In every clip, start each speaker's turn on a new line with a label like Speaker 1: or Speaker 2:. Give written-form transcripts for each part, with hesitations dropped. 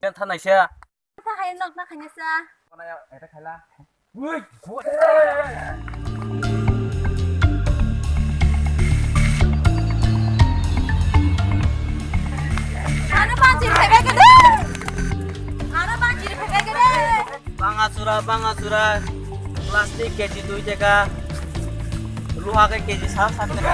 Speaker 1: Cái thân này xe.
Speaker 2: Ta hay nọc na khanya sa.
Speaker 1: Con này ấy ta khai la. Ui, cuộn.
Speaker 2: Ano ba ang sinipagay ka na? Ano ba ang sinipagay ka na?
Speaker 1: Bangasura. Plastik keji 2 jaka. Luha ke keji 7 jaka.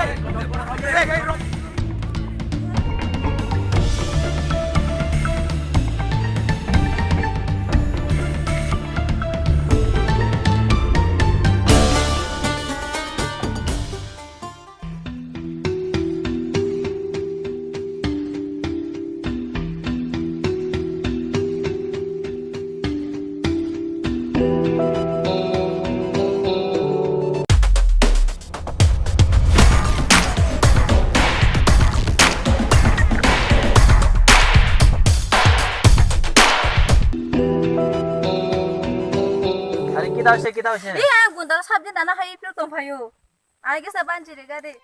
Speaker 1: Kita usah.
Speaker 2: Iya, bunda sabji dana hay pil tom bhayo. Aage sa ban jire ga de.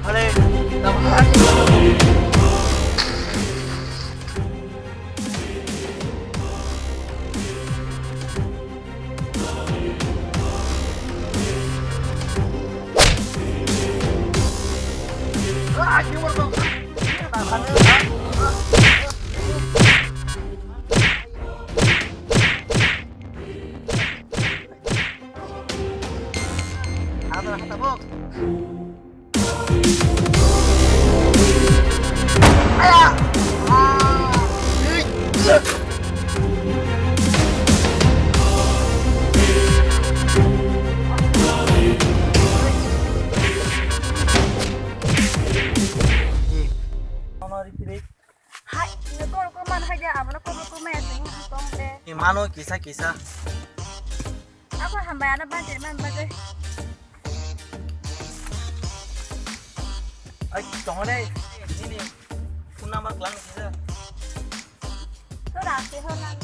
Speaker 1: Phale.
Speaker 2: Hai, ini kok man hay dia amana kok me sing tom de.
Speaker 1: Mano kisah.
Speaker 2: Aku hambayana ban jire man baje.
Speaker 1: Ay, tunggu deh. Sini. Kuna mak lang kisah.
Speaker 2: To da se ho nan.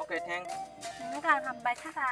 Speaker 1: Okay, thanks.
Speaker 2: Ni ka hambay ka ta.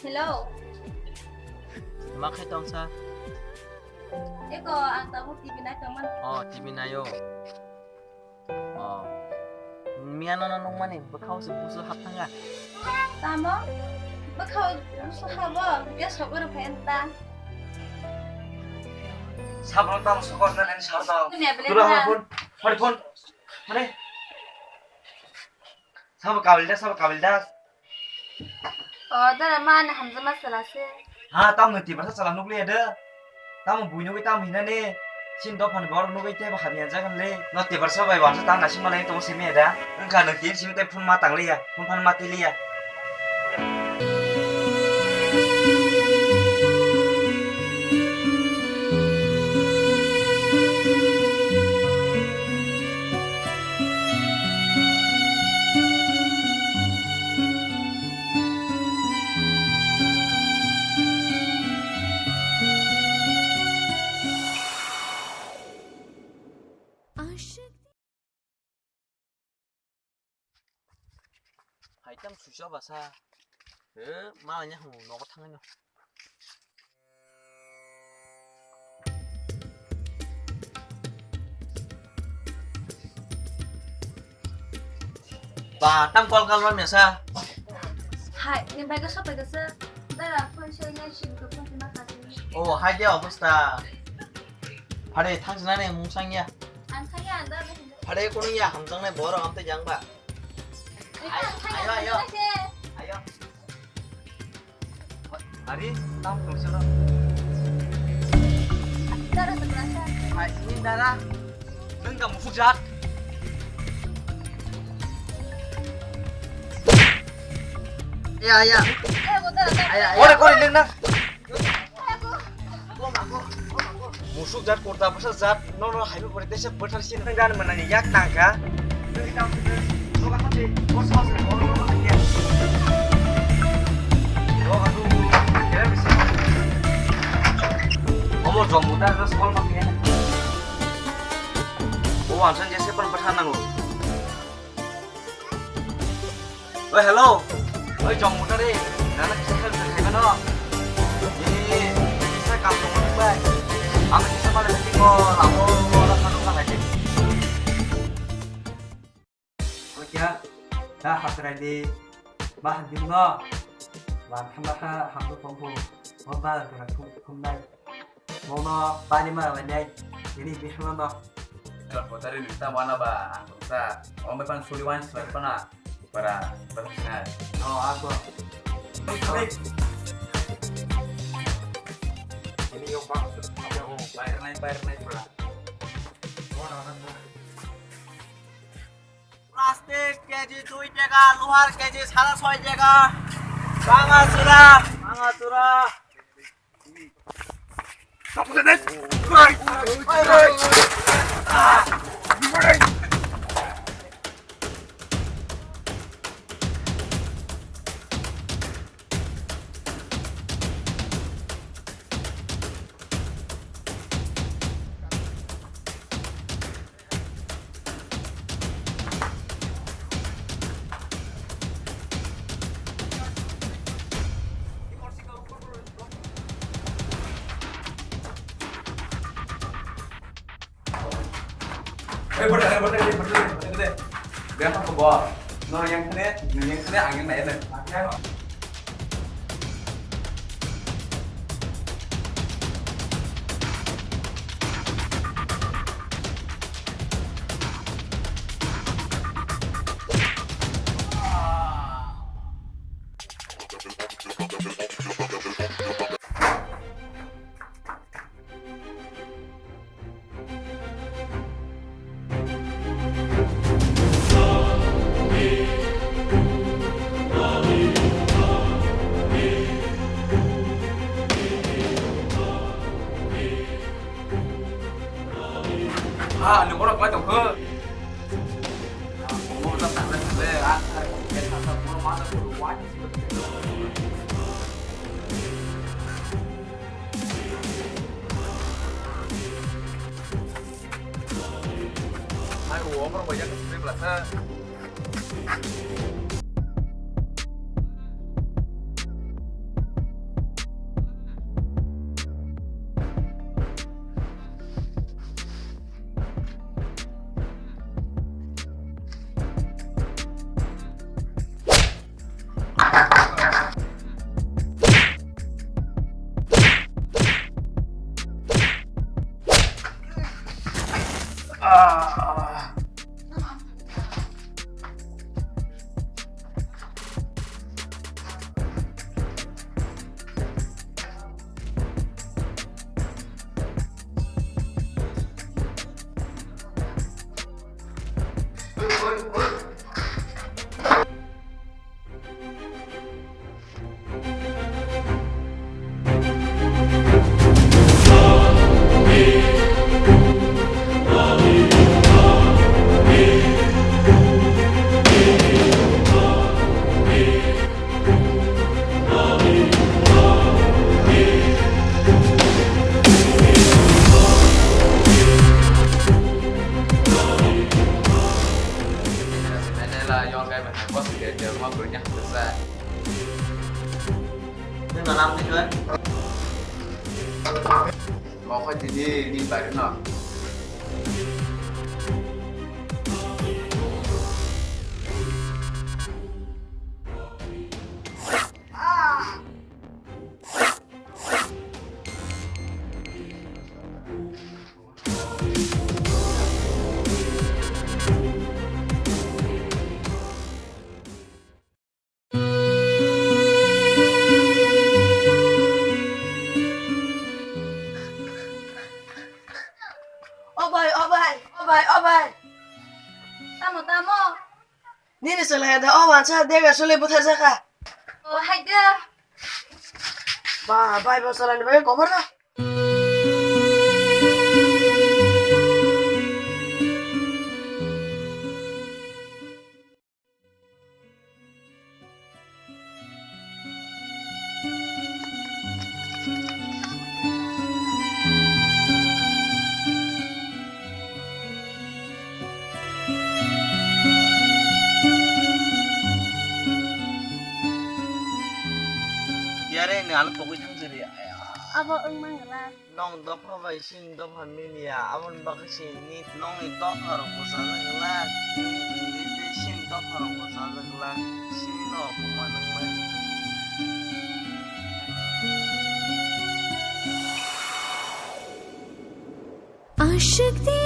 Speaker 2: Hello.
Speaker 1: Makanya tong sa.
Speaker 2: Eko ang tamu TV na kaman.
Speaker 1: Oh, TV na yo. Oh. Miano na nung mani, bakaw sa buso hapang nga.
Speaker 2: Tamo? Bakaw gusto haba. Dia sabar penta.
Speaker 3: 사방 땅 수고하는 사다.
Speaker 2: Dunia beli
Speaker 3: 들어
Speaker 2: na.
Speaker 3: 폰. 허리 폰. 그래. 사바 까빌다.
Speaker 2: Oh, dara man hamza masala se.
Speaker 3: हाँ तम नती बरसा चला नुक ले दे तम बुइनो के तम हिना ने सिन द फन बर नुक ते बहाबिया जागन ले नती बरसा बाय वानसा ता नासिम माले तो सेमे दा ओंखा नती सिम ते फुन मा तांग लिया फुन फन मा तिलिया
Speaker 1: Haitam susah bahasa. 마냐 너가 당연히 bà tăng con con luôn sao
Speaker 2: Hai, nhưng bây giờ sắp bây giờ đây là phân chơi ngay chim của phân mát cả
Speaker 1: 오 하이디어 어버스타 발에 탕진하네 몽상이야
Speaker 2: Anh thấy anh đó
Speaker 1: 발에 꼬는야 함정네 뭐라 감대 양바 아요 아요
Speaker 3: Ari, tao không sao đâu.
Speaker 2: Đó là sự lắng nghe
Speaker 1: 아 이민다라
Speaker 3: Đừng cầm một phút giát.
Speaker 1: 야야
Speaker 2: Em của tôi là
Speaker 1: 아야
Speaker 3: Ôi, con này lên đó.
Speaker 1: 뭐 막고
Speaker 3: Một phút giát, một tao bắt giát. Nó hay bị bật sẽ bật xin. Đừng ra mà này yak nàng cả. Đừng đi tao nó bắt đi. Có sao rồi, nó anh em. Nó ăn đủ. Cái này sẽ. Một dòng một đàn rất small mà kia. Bố hoàn thành sẽ phân bắt năng rồi. Ôi hello. Ôi chồng một ra đi. Nó sẽ help được cái nó. Ini bisa kampung orang baik. Aku bisa malah tinggal lama orang kandungan aja. Oke, dah hati di bahan dimno. Bahan tambah hampir pompo. Mama dengan kumnai. Mono bani mah banyak. Jadi bisa mana?
Speaker 4: Kalau kota di kita mana ba? Bisa. Om bepan suliwan selain pana para profesional.
Speaker 3: Oh aku.
Speaker 4: Ini yung bang, apa yang bayar naik pula.
Speaker 1: Plastic KG 2 টাকা লোহার কেজি 6.5 টাকা ভাঙাচুরা ভাঙাচুরা
Speaker 4: Bener. Dia apa ke bawah? No yang kene angin naik deh. À, đừng có đọc quay tổng cơ. Một tập tặng lên về á. Cái thằng tập nó quá là quá. Hai uống nó bây giờ cái là sao?
Speaker 1: salam nih
Speaker 4: Mau kau jadi ni baru nak.
Speaker 1: Obai.
Speaker 2: Tamo.
Speaker 1: Nini soleh ada oban sa dega soleh butar saka.
Speaker 2: Oh, hai dia.
Speaker 1: Bai salan bai kobar na. Yare ni anu pokoknya thang jeri.
Speaker 2: Apa mangala?
Speaker 1: Nong dop bai sin dop hamini ya. Amon bakasi ni nong itu harus bosan gelas. Ni te sin dop harus bosan gelas. Sino pemanang mai.
Speaker 5: आशिक